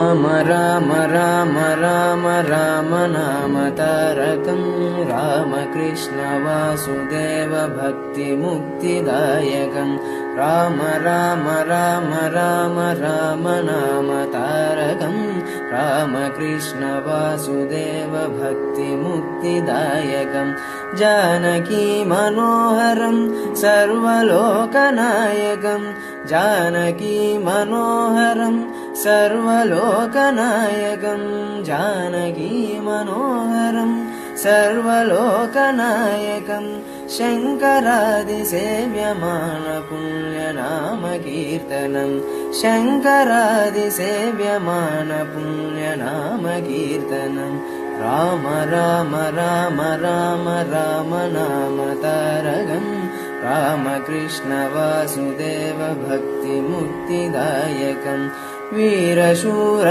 राम राम राम राम राम नाम तारकं रामकृष्ण वासुदेव भक्तिमुक्तिदायकं राम राम राम राम राम नाम तारकं रामकृष्ण वासुदेव भक्तिमुक्तिदायकं जानकी मनोहरं सर्वलोकनायकं जानकी मनोहरं सर्वलोकनायकं जानकी मनोहरं सर्वलोकनायकं शङ्करादिसेव्यमानपुण्यनामकीर्तनं शङ्करादिसेव्यमानपुण्यनामकीर्तनं राम राम राम राम राम नाम तारकं रामकृष्ण वासुदेव भक्तिमुक्तिदायकं वीरशूर